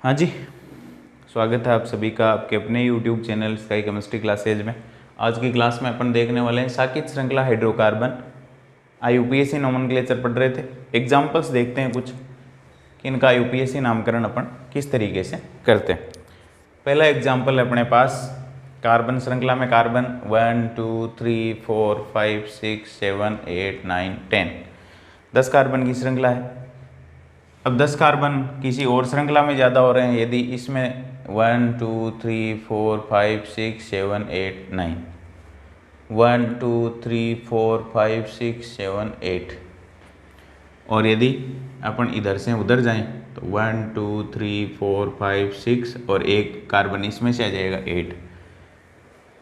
हाँ जी, स्वागत है आप सभी का आपके अपने YouTube channel sky chemistry classes में। आज की क्लास में अपन देखने वाले हैं साकित श्रृंखला हाइड्रोकार्बन। IUPAC नोमेनक्लेचर पढ़ रहे थे। एग्जाम्पल्स देखते हैं कुछ कि इनका IUPAC नामकरण अपन किस तरीके से करते हैं। पहला एग्जाम्पल है अपने पास कार्बन श्रृंखला में कार्बन 1 2 3 4 5 6 7 8 9 10 10 कार्बन की श्रृंखला है। अब 10 कार्बन किसी और श्रृंखला में ज़्यादा हो रहे हैं, यदि इसमें 1 2 3 4 5 6 7 8 9 1 2 3 4 5 6 7 8 और यदि अपन इधर से उधर जाएं तो 1 2 3 4 5 6 और एक कार्बन इसमें से आ जाएगा 8।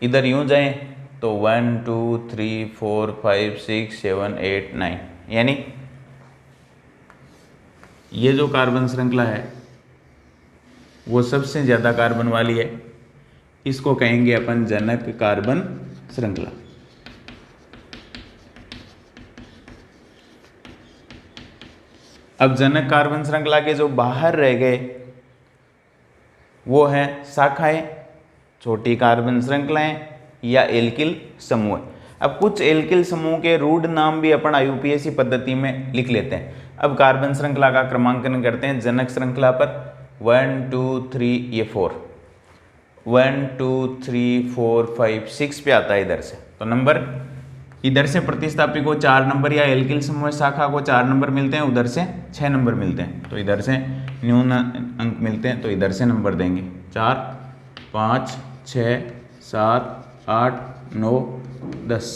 इधर यूँ जाएं तो 1 2 3 4 5 6 7 8 9 यानी ये जो कार्बन श्रृंखला है वो सबसे ज़्यादा कार्बन वाली है। इसको कहेंगे अपन जनक कार्बन श्रृंखला। अब जनक कार्बन श्रृंखला के जो बाहर रह गए वो है शाखाएं, छोटी कार्बन श्रृंखलाएं या एल्किल समूह। अब कुछ एल्किल समूह के रूढ़ नाम भी अपन IUPAC पद्धति में लिख लेते हैं। अब कार्बन श्रृंखला का क्रमांकन करते हैं। जनक श्रृंखला पर 1 2 3 ये 4 1 2 3 4 5 6 पे आता है इधर से, तो नंबर इधर से प्रतिस्थापी को 4 नंबर या एल्किल समूह शाखा को 4 नंबर मिलते हैं, उधर से 6 नंबर मिलते हैं, तो इधर से न्यून अंक मिलते हैं, तो इधर से नंबर देंगे 4 5 6 7 8 9 10।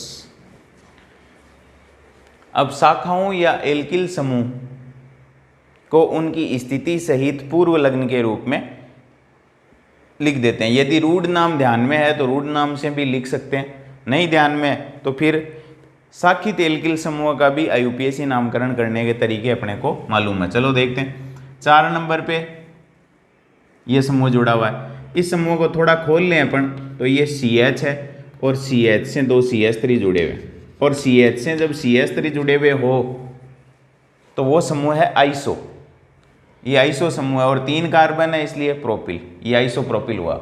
अब शाखाओं या एल्किल समूह को उनकी स्थिति सहित पूर्व लग्न के रूप में लिख देते हैं। यदि रूढ़ नाम ध्यान में है तो रूढ़ नाम से भी लिख सकते हैं, नहीं ध्यान में तो फिर शाखित एल्किल समूह का भी IUPAC नामकरण करने के तरीके अपने को मालूम है। चलो देखते हैं। 4 नंबर पे ये समूह जुड़ा हुआ है। इस समूह को थोड़ा खोल लें अपन तो ये CH है और CH से 2 CH3 जुड़े हुए, और CH से जब CH3 जुड़े हुए हो तो वो समूह है आइसो। ये आइसो समूह है और 3 कार्बन है इसलिए प्रोपिल, ये आइसोप्रोपिल हुआ।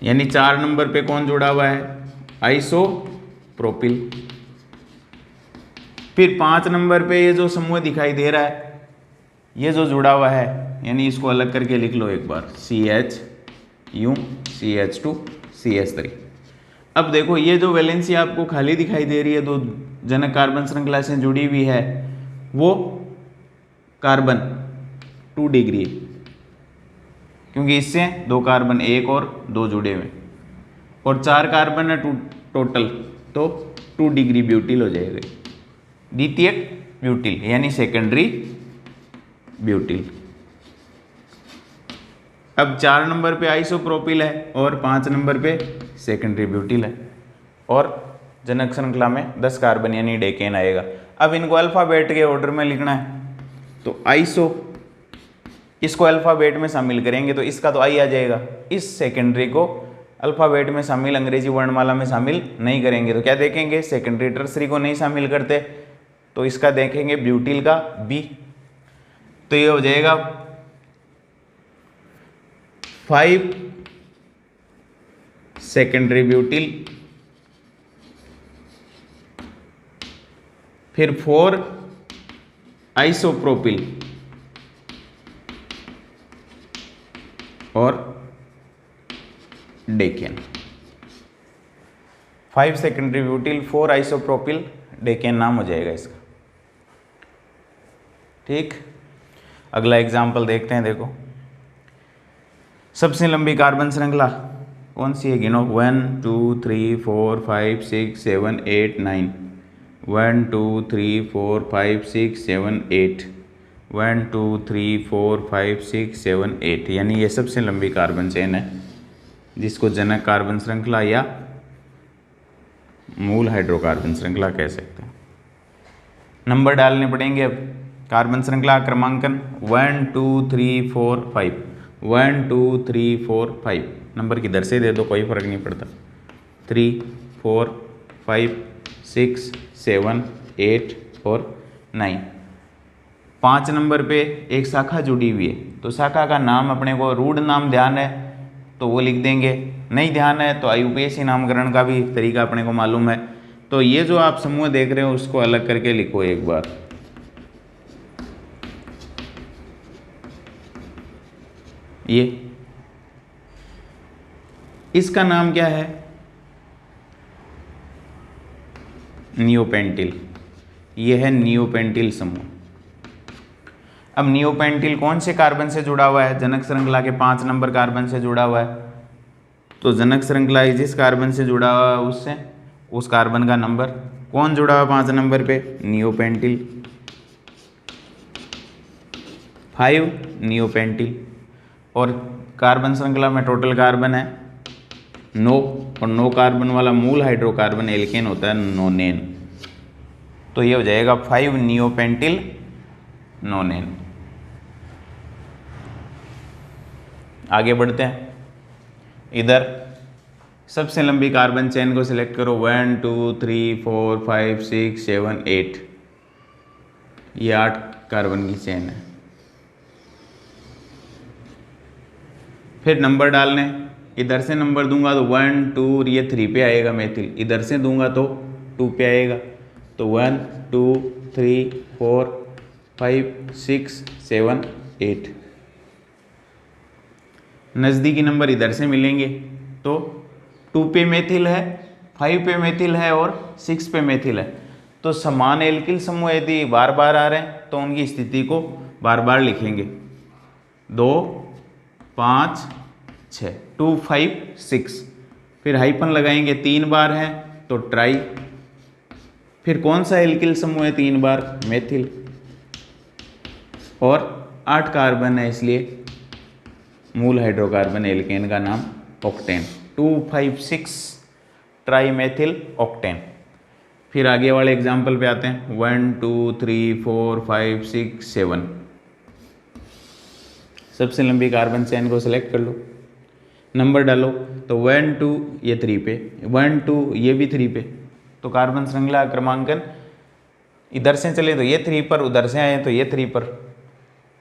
यानी 4 नंबर पे कौन जुड़ा हुआ है? आइसोप्रोपिल। फिर 5 नंबर पे ये जो समूह दिखाई दे रहा है ये जो जुड़ा हुआ है, यानी इसको अलग करके लिख लो एक बार, CH यूं CH2 CH3। अब देखो ये जो वैलेंसी आपको खाली दिखाई दे रही है, दो जनक कार्बन श्रृंखला से जुड़ी हुई है, वो कार्बन 2 डिग्री है, क्योंकि इससे 2 कार्बन 1 और 2 जुड़े हुए, और 4 कार्बन है टोटल, तो 2 डिग्री ब्यूटिल हो जाएगा, द्वितीयक ब्यूटिल यानी सेकेंडरी ब्यूटिल। अब 4 नंबर पे आइसोप्रोपिल है और 5 नंबर पे सेकेंडरी ब्यूटिल है, और जनक श्रृंखला में 10 कार्बन यानी डेकेन आएगा। अब इनको अल्फाबेट के ऑर्डर में लिखना है, तो आइसो इसको अल्फाबेट में शामिल करेंगे तो इसका तो आई आ जाएगा। इस सेकेंडरी को अल्फाबेट में शामिल, अंग्रेजी वर्णमाला में शामिल नहीं करेंगे तो क्या देखेंगे? सेकेंडरी टर्सरी को नहीं शामिल करते तो इसका देखेंगे ब्यूटिल का बी, तो ये हो जाएगा 5 सेकेंडरी ब्यूटिल, फिर 4 आइसोप्रोपिल और decane. 5 secondary butyl 4 isopropyl decane नाम हो जाएगा इसका। ठीक, अगला एग्जाम्पल देखते हैं। देखो सबसे लंबी कार्बन श्रृंखला कौन सी है? गिनो। 1 2 3 4 5 6 7 8 9 1 2 3 4 5 6 7 8 1 2 3 4 5 6 7 8 यानी ये सबसे लंबी कार्बन चेन है, जिसको जनक कार्बन श्रृंखला या मूल हाइड्रोकार्बन श्रृंखला कह सकते हैं। नंबर डालने पड़ेंगे। अब कार्बन श्रृंखला क्रमांकन 1 2 3 4 5 1 2 3 4 5 नंबर किधर से दे दो कोई फर्क नहीं पड़ता। 3 4 5 6 7 8 और 9 5 नंबर पे एक शाखा जुड़ी हुई है, तो शाखा का नाम अपने को रूढ़ नाम ध्यान है तो वो लिख देंगे, नहीं ध्यान है तो IUPAC नामकरण का भी तरीका अपने को मालूम है। तो ये जो आप समूह देख रहे हो उसको अलग करके लिखो एक बार। ये इसका नाम क्या है? नियोपेंटिल। ये है नियोपेंटिल समूह। अब नियोपेंटिल कौन से कार्बन से जुड़ा हुआ है? जनक श्रृंखला के 5 नंबर कार्बन से जुड़ा हुआ है। तो जनक श्रृंखला जिस कार्बन से जुड़ा हुआ है उससे उस कार्बन का नंबर कौन जुड़ा हुआ 5 नंबर पे? नियोपेंटिल। 5 नियोपेंटिल। और कार्बन श्रृंखला में टोटल कार्बन है 9, और 9 कार्बन वाला मूल हाइड्रोकार्बन एल्केन होता है नोनेन। तो ये हो जाएगा 5 नियोपेंटिल नोनेन। आगे बढ़ते हैं। इधर सबसे लंबी कार्बन चेन को सिलेक्ट करो। 1 2 3 4 5 6 7 8, ये 8 कार्बन की चेन है। फिर नंबर डालने, इधर से नंबर दूंगा तो 1 2, ये 3 पे आएगा मेथिल, इधर से दूंगा तो 2 पे आएगा। तो 1 2 3 4 5 6 7 8, नज़दीकी नंबर इधर से मिलेंगे तो 2 पे मेथिल है, 5 पे मेथिल है और 6 पे मेथिल है। तो समान एल्किल समूह यदि बार बार आ रहे हैं तो उनकी स्थिति को बार बार लिखेंगे। 2 5 6, 2 5 6, फिर हाइपन लगाएंगे, 3 बार है तो ट्राई। फिर कौन सा एल्किल समूह है 3 बार? मेथिल। और 8 कार्बन है इसलिए मूल हाइड्रोकार्बन एल्केन का नाम ऑक्टेन। 2 5 6 try methyl octane. फिर आगे वाले एग्जाम्पल पे आते हैं। 1 2 3 4 5 6 7, सबसे लंबी कार्बन चेन को सिलेक्ट कर लो, नंबर डालो। तो 1 2 ये 3 पे, 1 2 ये भी 3 पे। तो कार्बन श्रृंखला क्रमांकन इधर से चले तो ये 3 पर, उधर से आए तो ये 3 पर।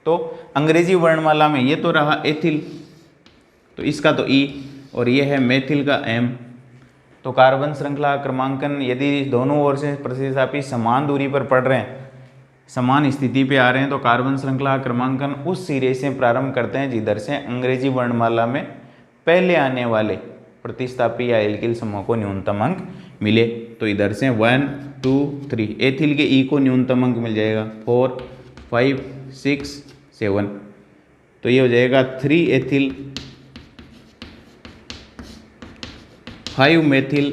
तो अंग्रेजी वर्णमाला में ये तो रहा एथिल, तो इसका तो ई, और ये है मेथिल का एम। तो कार्बन श्रृंखला क्रमांकन यदि दोनों ओर से प्रतिस्थापी समान दूरी पर पड़ रहे हैं, समान स्थिति पे आ रहे हैं, तो कार्बन श्रृंखला क्रमांकन उस सिरे से प्रारंभ करते हैं जिधर से अंग्रेजी वर्णमाला में पहले आने वाले प्रतिस्थापी या एल्किल समूह को न्यूनतम अंक मिले। तो इधर से 1 2 3, एथिल के ई को न्यूनतम अंक मिल जाएगा 4 5 6 7। तो ये हो जाएगा 3 एथिल 5 मेथिल,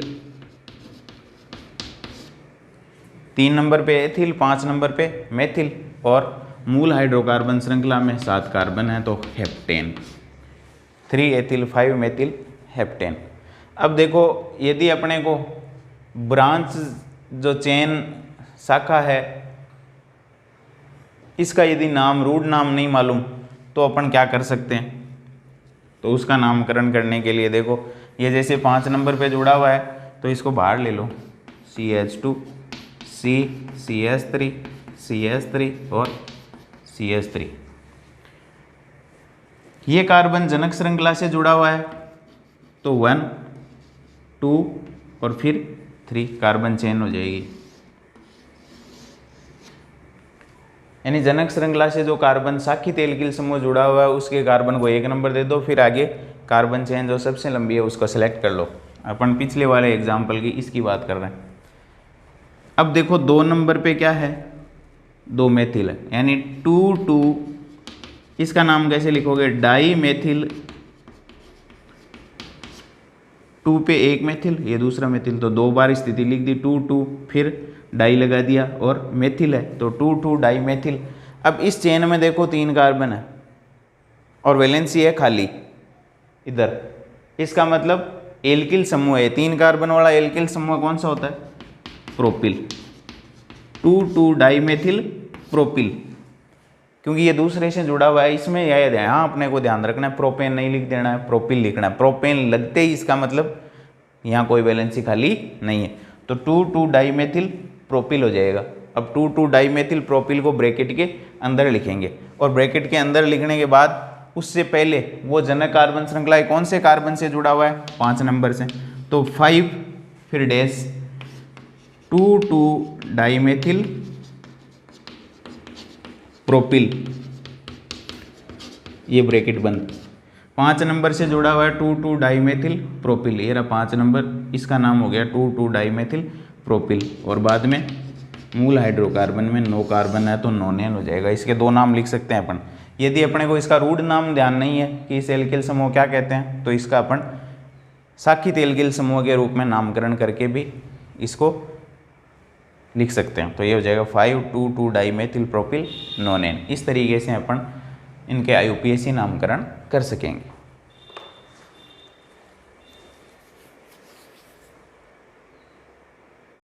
3 नंबर पे एथिल, 5 नंबर पे मेथिल, और मूल हाइड्रोकार्बन श्रृंखला में 7 कार्बन है तो हेप्टेन। 3 ethyl 5 methyl heptane. अब देखो यदि अपने को ब्रांच जो चेन शाखा है इसका यदि नाम रूढ़ नाम नहीं मालूम तो अपन क्या कर सकते हैं? तो उसका नामकरण करने के लिए देखो, ये जैसे 5 नंबर पे जुड़ा हुआ है तो इसको बाहर ले लो, CH2 C CH3 CH3 और CH3। ये कार्बन जनक श्रृंखला से जुड़ा हुआ है तो 1 2 और फिर 3 कार्बन चेन हो जाएगी। यानी जनक श्रृंखला से जो कार्बन शाखित एल्किल समूह जुड़ा हुआ है उसके कार्बन को 1 नंबर दे दो, फिर आगे कार्बन चेन जो सबसे लंबी है उसको सेलेक्ट कर लो। अपन पिछले वाले एग्जाम्पल की इसकी बात कर रहे हैं। अब देखो 2 नंबर पे क्या है? 2 मेथिल है, यानी 2 2, इसका नाम कैसे लिखोगे? Die methyl. 2 पे 1 मेथिल, ये दूसरा मेथिल, तो 2 बार स्थिति लिख दी 2 2, फिर डाई लगा दिया और मेथिल है तो 2 2 डाई मेथिल। अब इस चेन में देखो 3 कार्बन है और वैलेंसी है खाली इधर, इसका मतलब एल्किल समूह है। 3 कार्बन वाला एल्किल समूह कौन सा होता है? प्रोपिल। 2 2 डाई मेथिल प्रोपिल, क्योंकि ये दूसरे से जुड़ा हुआ है। इसमें यह यहाँ अपने को ध्यान रखना है, प्रोपेन नहीं लिख देना है, प्रोपिल लिखना है। प्रोपेन लगते ही इसका मतलब यहाँ कोई वैलेंसी खाली नहीं है, तो 2 2 डाई मेथिल प्रोपिल हो जाएगा। अब 2 2 डाई मेथिल प्रोपिल को ब्रैकेट के अंदर लिखेंगे और ब्रैकेट के अंदर लिखने के बाद उससे पहले वो जनक कार्बन श्रृंखला कौन से कार्बन से जुड़ा हुआ है, 5 नंबर से, तो 5 फिर डैश 2,2 डाइमेथिल प्रोपिल, ये ब्रैकेट बंद। 5 नंबर से जुड़ा हुआ है 2,2 डाइमेथिल प्रोपिल, ये रहा 5 नंबर, इसका नाम हो गया 2,2 डाइमेथिल प्रोपिल। और बाद में मूल हाइड्रोकार्बन में नो कार्बन है तो नोनेन हो जाएगा। इसके 2 नाम लिख सकते हैं अपन। यदि अपने को इसका रूढ़ नाम ध्यान नहीं है कि इस एल्किल समूह क्या कहते हैं, तो इसका अपन साखित एल्किल समूह के रूप में नामकरण करके भी इसको लिख सकते हैं। तो ये हो जाएगा 5,2,2 डाइमेथिल प्रोपिल नोनेन। इस तरीके से अपन इनके IUPAC नामकरण कर सकेंगे।